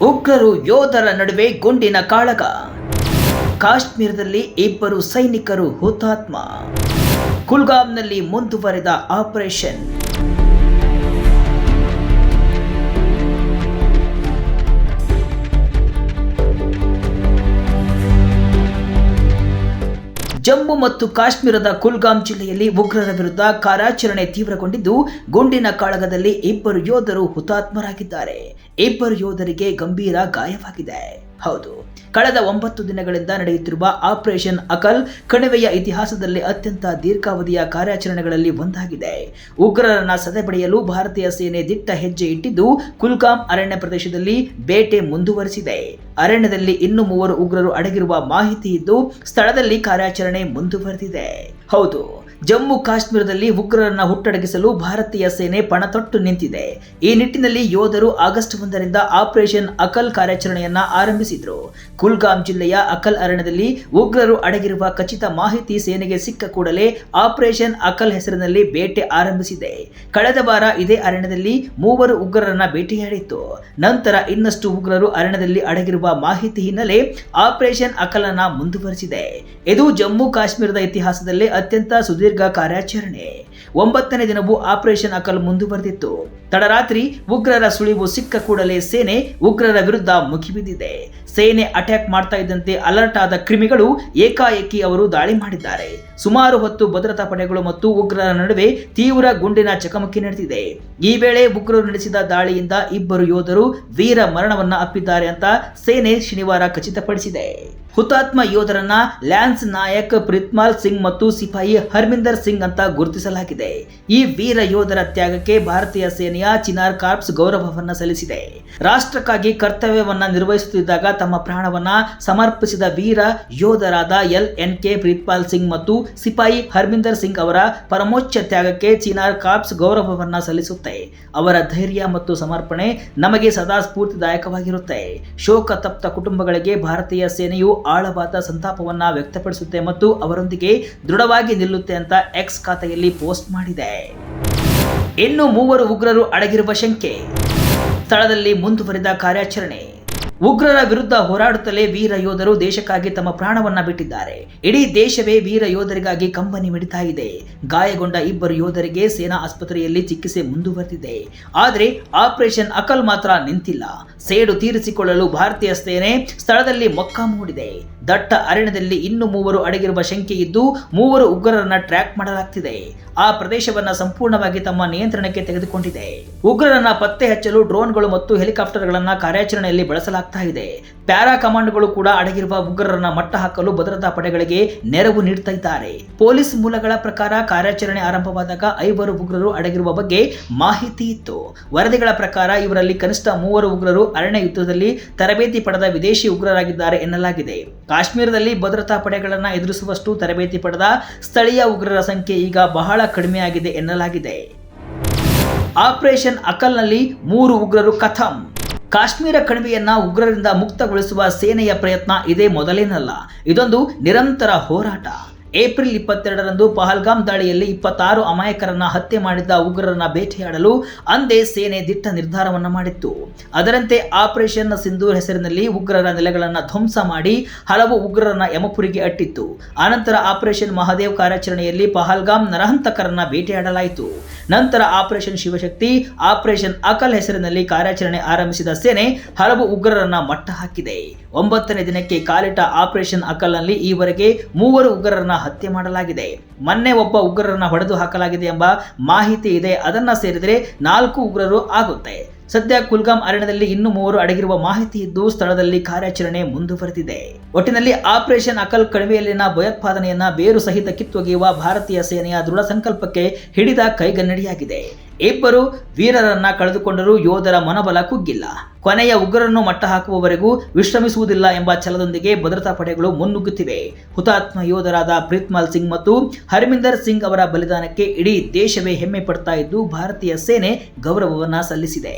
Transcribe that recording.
ಉಗ್ರರು ಯೋಧರ ನಡುವೆ ಗುಂಡಿನ ಕಾಳಗ. ಕಾಶ್ಮೀರದಲ್ಲಿ ಇಬ್ಬರು ಸೈನಿಕರು ಹುತಾತ್ಮ. ಕುಲ್ಗಾಮ್ನಲ್ಲಿ ಮುಂದುವರೆದ ಆಪರೇಷನ್. ಜಮ್ಮು ಮತ್ತು ಕಾಶ್ಮೀರದ ಕುಲ್ಗಾಮ್ ಜಿಲ್ಲೆಯಲ್ಲಿ ಉಗ್ರರ ವಿರುದ್ಧ ಕಾರ್ಯಾಚರಣೆ ತೀವ್ರಗೊಂಡಿದ್ದು, ಗುಂಡಿನ ಕಾಳಗದಲ್ಲಿ ಇಬ್ಬರು ಯೋಧರು ಹುತಾತ್ಮರಾಗಿದ್ದಾರೆ. ಇಬ್ಬರು ಯೋಧರಿಗೆ ಗಂಭೀರ ಗಾಯವಾಗಿದೆ. ಹೌದು, ಕಳೆದ 9 ದಿನಗಳಿಂದ ನಡೆಯುತ್ತಿರುವ ಆಪರೇಷನ್ ಅಕಲ್ ಕಣಿವೆಯ ಇತಿಹಾಸದಲ್ಲಿ ಅತ್ಯಂತ ದೀರ್ಘಾವಧಿಯ ಕಾರ್ಯಾಚರಣೆಗಳಲ್ಲಿ ಒಂದಾಗಿದೆ. ಉಗ್ರರನ್ನ ಸದೆಬಡಿಯಲು ಭಾರತೀಯ ಸೇನೆ ದಿಟ್ಟ ಹೆಜ್ಜೆ ಇಟ್ಟಿದ್ದು, ಕುಲ್ಗಾಮ್ ಅರಣ್ಯ ಪ್ರದೇಶದಲ್ಲಿ ಬೇಟೆ ಮುಂದುವರೆಸಿದೆ. ಅರಣ್ಯದಲ್ಲಿ ಇನ್ನೂ 3 ಉಗ್ರರು ಅಡಗಿರುವ ಮಾಹಿತಿ ಇದ್ದು, ಸ್ಥಳದಲ್ಲಿ ಕಾರ್ಯಾಚರಣೆ ಮುಂದುವರೆದಿದೆ. ಹೌದು, ಜಮ್ಮು ಕಾಶ್ಮೀರದಲ್ಲಿ ಉಗ್ರರನ್ನ ಹುಟ್ಟಡಗಿಸಲು ಭಾರತೀಯ ಸೇನೆ ಪಣತೊಟ್ಟು ನಿಂತಿದೆ. ಈ ನಿಟ್ಟಿನಲ್ಲಿ ಯೋಧರು ಆಗಸ್ಟ್ 1ರಿಂದ ಆಪರೇಷನ್ ಅಕಲ್ ಕಾರ್ಯಾಚರಣೆಯನ್ನ ಆರಂಭಿಸಿದ್ರು. ಕುಲ್ಗಾಮ್ ಜಿಲ್ಲೆಯ ಅಕಲ್ ಅರಣ್ಯದಲ್ಲಿ ಉಗ್ರರು ಅಡಗಿರುವ ಖಚಿತ ಮಾಹಿತಿ ಸೇನೆಗೆ ಸಿಕ್ಕ ಕೂಡಲೇ ಆಪರೇಷನ್ ಅಕಲ್ ಹೆಸರಿನಲ್ಲಿ ಬೇಟೆ ಆರಂಭಿಸಿದೆ. ಕಳೆದ ವಾರ ಇದೇ ಅರಣ್ಯದಲ್ಲಿ 3 ಉಗ್ರರನ್ನ ಬೇಟೆಯಾಡಿತ್ತು. ನಂತರ ಇನ್ನಷ್ಟು ಉಗ್ರರು ಅರಣ್ಯದಲ್ಲಿ ಅಡಗಿರುವ ಮಾಹಿತಿ ಹಿನ್ನೆಲೆ ಆಪರೇಷನ್ ಅಕಲ್ ಅನ್ನ ಮುಂದುವರೆಸಿದೆ. ಇದು ಜಮ್ಮು ಕಾಶ್ಮೀರದ ಇತಿಹಾಸದಲ್ಲೇ ಅತ್ಯಂತ ಸುದೀರ್ಘ ಕಾರ್ಯಾಚರಣೆ. 9ನೇ ದಿನವೂ ಆಪರೇಷನ್ ಅಕಲ್ ಮುಂದುವರೆದಿತ್ತು. ತಡರಾತ್ರಿ ಉಗ್ರರ ಸುಳಿವು ಸಿಕ್ಕ ಕೂಡಲೇ ಸೇನೆ ಉಗ್ರರ ವಿರುದ್ಧ ಮುಗಿಬಿದ್ದಿದೆ. ಸೇನೆ ಅಟ್ಯಾಕ್ ಮಾಡ್ತಾ ಇದ್ದಂತೆ ಅಲರ್ಟ್ ಆದ ಕ್ರಿಮಿಗಳು ಏಕಾಏಕಿ ಅವರು ದಾಳಿ ಮಾಡಿದ್ದಾರೆ. ಸುಮಾರು ಹೊತ್ತು ಭದ್ರತಾ ಪಡೆಗಳು ಮತ್ತು ಉಗ್ರರ ನಡುವೆ ತೀವ್ರ ಗುಂಡಿನ ಚಕಮಕಿ ನಡೆದಿದೆ. ಈ ವೇಳೆ ಉಗ್ರರು ನಡೆಸಿದ ದಾಳಿಯಿಂದ ಇಬ್ಬರು ಯೋಧರು ವೀರ ಮರಣವನ್ನ ಅಪ್ಪಿದ್ದಾರೆ ಅಂತ ಸೇನೆ ಶನಿವಾರ ಖಚಿತಪಡಿಸಿದೆ. ಹುತಾತ್ಮ ಯೋಧರನ್ನ ಲ್ಯಾನ್ಸ್ ನಾಯಕ್ ಪ್ರಿತ್ಪಾಲ್ ಸಿಂಗ್ ಮತ್ತು ಸಿಪಾಯಿ ಹರ್ಮಿಂದರ್ ಸಿಂಗ್ ಅಂತ ಗುರುತಿಸಲಾಗಿದೆ. ಈ ವೀರ ಯೋಧರ ತ್ಯಾಗಕ್ಕೆ ಭಾರತೀಯ ಸೇನೆಯ ಚಿನಾರ್ ಕಾರ್ಪ್ಸ್ ಗೌರವವನ್ನ ಸಲ್ಲಿಸಿದೆ. ರಾಷ್ಟ್ರಕ್ಕಾಗಿ ಕರ್ತವ್ಯವನ್ನ ನಿರ್ವಹಿಸುತ್ತಿದ್ದಾಗ ತಮ್ಮ ಪ್ರಾಣವನ್ನ ಸಮರ್ಪಿಸಿದ ವೀರ ಯೋಧರಾದ LNK ಪ್ರಿತ್ಪಾಲ್ ಸಿಂಗ್ ಮತ್ತು ಸಿಪಾಯಿ ಹರ್ಮಿಂದರ್ ಸಿಂಗ್ ಅವರ ಪರಮೋಚ್ಚ ತ್ಯಾಗಕ್ಕೆ ಚಿನಾರ್ ಕಾರ್ಪ್ಸ್ ಗೌರವವನ್ನ ಸಲ್ಲಿಸುತ್ತೆ. ಅವರ ಧೈರ್ಯ ಮತ್ತು ಸಮರ್ಪಣೆ ನಮಗೆ ಸದಾ ಸ್ಫೂರ್ತಿದಾಯಕವಾಗಿರುತ್ತೆ. ಶೋಕ ತಪ್ತ ಕುಟುಂಬಗಳಿಗೆ ಭಾರತೀಯ ಸೇನೆಯು ಆಳವಾದ ಸಂತಾಪವನ್ನ ವ್ಯಕ್ತಪಡಿಸುತ್ತೆ ಮತ್ತು ಅವರೊಂದಿಗೆ ದೃಢವಾಗಿ ನಿಲ್ಲುತ್ತೆ ಅಂತ ಎಕ್ಸ್ ಖಾತೆಯಲ್ಲಿ ಪೋಸ್ಟ್ ಮಾಡಿದೆ. ಇನ್ನು 3 ಉಗ್ರರು ಅಡಗಿರುವ ಶಂಕೆ. ಸ್ಥಳದಲ್ಲಿ ಮುಂದುವರಿದ ಕಾರ್ಯಾಚರಣೆ. ಉಗ್ರರ ವಿರುದ್ಧ ಹೋರಾಡುತ್ತಲೇ ವೀರ ಯೋಧರು ದೇಶಕ್ಕಾಗಿ ತಮ್ಮ ಪ್ರಾಣವನ್ನ ಬಿಟ್ಟಿದ್ದಾರೆ. ಇಡೀ ದೇಶವೇ ವೀರ ಯೋಧರಿಗಾಗಿ ಕಂಬನಿ ಮಿಡಿತಾ ಇದೆ. ಗಾಯಗೊಂಡ ಇಬ್ಬರು ಯೋಧರಿಗೆ ಸೇನಾ ಆಸ್ಪತ್ರೆಯಲ್ಲಿ ಚಿಕಿತ್ಸೆ ಮುಂದುವರೆದಿದೆ. ಆದರೆ ಆಪರೇಷನ್ ಅಕಲ್ ಮಾತ್ರ ನಿಂತಿಲ್ಲ. ಸೇಡು ತೀರಿಸಿಕೊಳ್ಳಲು ಭಾರತೀಯ ಸೇನೆ ಸ್ಥಳದಲ್ಲಿ ಮೊಕ್ಕಾಂ ಹೂಡಿದೆ. ದಟ್ಟ ಅರಣ್ಯದಲ್ಲಿ ಇನ್ನೂ 3 ಅಡಗಿರುವ ಶಂಕೆ ಇದ್ದು, 3 ಉಗ್ರರನ್ನ ಟ್ರ್ಯಾಕ್ ಮಾಡಲಾಗ್ತಿದೆ. ಆ ಪ್ರದೇಶವನ್ನ ಸಂಪೂರ್ಣವಾಗಿ ತಮ್ಮ ನಿಯಂತ್ರಣಕ್ಕೆ ತೆಗೆದುಕೊಂಡಿದೆ. ಉಗ್ರರನ್ನ ಪತ್ತೆ ಹಚ್ಚಲು ಡ್ರೋನ್ಗಳು ಮತ್ತು ಹೆಲಿಕಾಪ್ಟರ್ಗಳನ್ನ ಕಾರ್ಯಾಚರಣೆಯಲ್ಲಿ ಬಳಸಲಾಗ್ತಾ ಇದೆ. ಪ್ಯಾರಾ ಕಮಾಂಡ್ಗಳು ಕೂಡ ಅಡಗಿರುವ ಉಗ್ರರನ್ನ ಮಟ್ಟ ಹಾಕಲು ಭದ್ರತಾ ಪಡೆಗಳಿಗೆ ನೆರವು ನೀಡ್ತಾ ಇದ್ದಾರೆ. ಪೊಲೀಸ್ ಮೂಲಗಳ ಪ್ರಕಾರ ಕಾರ್ಯಾಚರಣೆ ಆರಂಭವಾದಾಗ 5 ಉಗ್ರರು ಅಡಗಿರುವ ಬಗ್ಗೆ ಮಾಹಿತಿ ಇತ್ತು. ವರದಿಗಳ ಪ್ರಕಾರ ಇವರಲ್ಲಿ ಕನಿಷ್ಠ 3 ಉಗ್ರರು ಅರಣ್ಯ ಯುದ್ಧದಲ್ಲಿ ತರಬೇತಿ ಪಡೆದ ವಿದೇಶಿ ಉಗ್ರರಾಗಿದ್ದಾರೆ ಎನ್ನಲಾಗಿದೆ. ಕಾಶ್ಮೀರದಲ್ಲಿ ಭದ್ರತಾ ಪಡೆಗಳನ್ನ ಎದುರಿಸುವಷ್ಟು ತರಬೇತಿ ಪಡೆದ ಸ್ಥಳೀಯ ಉಗ್ರರ ಸಂಖ್ಯೆ ಈಗ ಬಹಳ ಕಡಿಮೆಯಾಗಿದೆ ಎನ್ನಲಾಗಿದೆ. ಆಪರೇಷನ್ ಅಕಲ್ನಲ್ಲಿ 3 ಉಗ್ರರು ಖತಮ್. ಕಾಶ್ಮೀರ ಕಣಿವೆಯನ್ನ ಉಗ್ರರಿಂದ ಮುಕ್ತಗೊಳಿಸುವ ಸೇನೆಯ ಪ್ರಯತ್ನ ಇದೇ ಮೊದಲೇನಲ್ಲ. ಇದೊಂದು ನಿರಂತರ ಹೋರಾಟ. ಏಪ್ರಿಲ್ 22ರಂದು ಪಹಲ್ಗಾಮ್ ದಾಳಿಯಲ್ಲಿ 26 ಅಮಾಯಕರನ್ನ ಹತ್ಯೆ ಮಾಡಿದ್ದ ಉಗ್ರರನ್ನ ಬೇಟೆಯಾಡಲು ಅಂದೇ ಸೇನೆ ದಿಟ್ಟ ನಿರ್ಧಾರವನ್ನ ಮಾಡಿತ್ತು. ಅದರಂತೆ ಆಪರೇಷನ್ ಸಿಂಧೂರ್ ಹೆಸರಿನಲ್ಲಿ ಉಗ್ರರ ನೆಲೆಗಳನ್ನ ಧ್ವಂಸ ಮಾಡಿ ಹಲವು ಉಗ್ರರನ್ನ ಯಮಪುರಿಗೆ ಅಟ್ಟಿತ್ತು. ಆನಂತರ ಆಪರೇಷನ್ ಮಹಾದೇವ್ ಕಾರ್ಯಾಚರಣೆಯಲ್ಲಿ ಪಹಲ್ಗಾಮ್ ನರಹಂತಕರನ್ನ ಬೇಟೆಯಾಡಲಾಯಿತು. ನಂತರ ಆಪರೇಷನ್ ಶಿವಶಕ್ತಿ, ಆಪರೇಷನ್ ಅಕಲ್ ಹೆಸರಿನಲ್ಲಿ ಕಾರ್ಯಾಚರಣೆ ಆರಂಭಿಸಿದ ಸೇನೆ ಹಲವು ಉಗ್ರರನ್ನ ಮಟ್ಟ ಹಾಕಿದೆ. 9ನೇ ದಿನಕ್ಕೆ ಕಾಲಿಟ್ಟ ಆಪರೇಷನ್ ಅಕಲ್ ನಲ್ಲಿ ಈವರೆಗೆ 3 ಉಗ್ರರನ್ನ ಹತ್ಯೆ ಮಾಡಲಾಗಿದೆ. ಮೊನ್ನೆ ಒಬ್ಬ ಉಗ್ರರನ್ನ ಹೊಡೆದು ಹಾಕಲಾಗಿದೆ ಎಂಬ ಮಾಹಿತಿ ಇದೆ. ಅದನ್ನ ಸೇರಿದರೆ 4 ಉಗ್ರರು ಆಗುತ್ತೆ. ಸದ್ಯ ಕುಲ್ಗಾಮ್ ಅರಣ್ಯದಲ್ಲಿ ಇನ್ನೂ 3 ಅಡಗಿರುವ ಮಾಹಿತಿ ಇದ್ದು, ಸ್ಥಳದಲ್ಲಿ ಕಾರ್ಯಾಚರಣೆ ಮುಂದುವರೆದಿದೆ. ಒಟ್ಟಿನಲ್ಲಿ ಆಪರೇಷನ್ ಅಕಲ್ ಕಣಿವೆಯಲ್ಲಿನ ಭಯೋತ್ಪಾದನೆಯನ್ನ ಬೇರು ಸಹಿತ ಕಿತ್ತೊಗೆಯುವ ಭಾರತೀಯ ಸೇನೆಯ ದೃಢ ಸಂಕಲ್ಪಕ್ಕೆ ಹಿಡಿದ ಕೈಗನ್ನಡಿಯಾಗಿದೆ. ಇಬ್ಬರು ವೀರರನ್ನ ಕಳೆದುಕೊಂಡರೂ ಯೋಧರ ಮನೋಬಲ ಕುಗ್ಗಿಲ್ಲ. ಕೊನೆಯ ಉಗ್ರರನ್ನು ಮಟ್ಟ ಹಾಕುವವರೆಗೂ ವಿಶ್ರಮಿಸುವುದಿಲ್ಲ ಎಂಬ ಛಲದೊಂದಿಗೆ ಭದ್ರತಾ ಪಡೆಗಳು ಮುನ್ನುಗ್ಗುತ್ತಿವೆ. ಹುತಾತ್ಮ ಯೋಧರಾದ ಪ್ರಿತ್ಪಾಲ್ ಸಿಂಗ್ ಮತ್ತು ಹರ್ಮಿಂದರ್ ಸಿಂಗ್ ಅವರ ಬಲಿದಾನಕ್ಕೆ ಇಡೀ ದೇಶವೇ ಹೆಮ್ಮೆ ಪಡ್ತಾ ಇದ್ದು, ಭಾರತೀಯ ಸೇನೆ ಗೌರವವನ್ನ ಸಲ್ಲಿಸಿದೆ.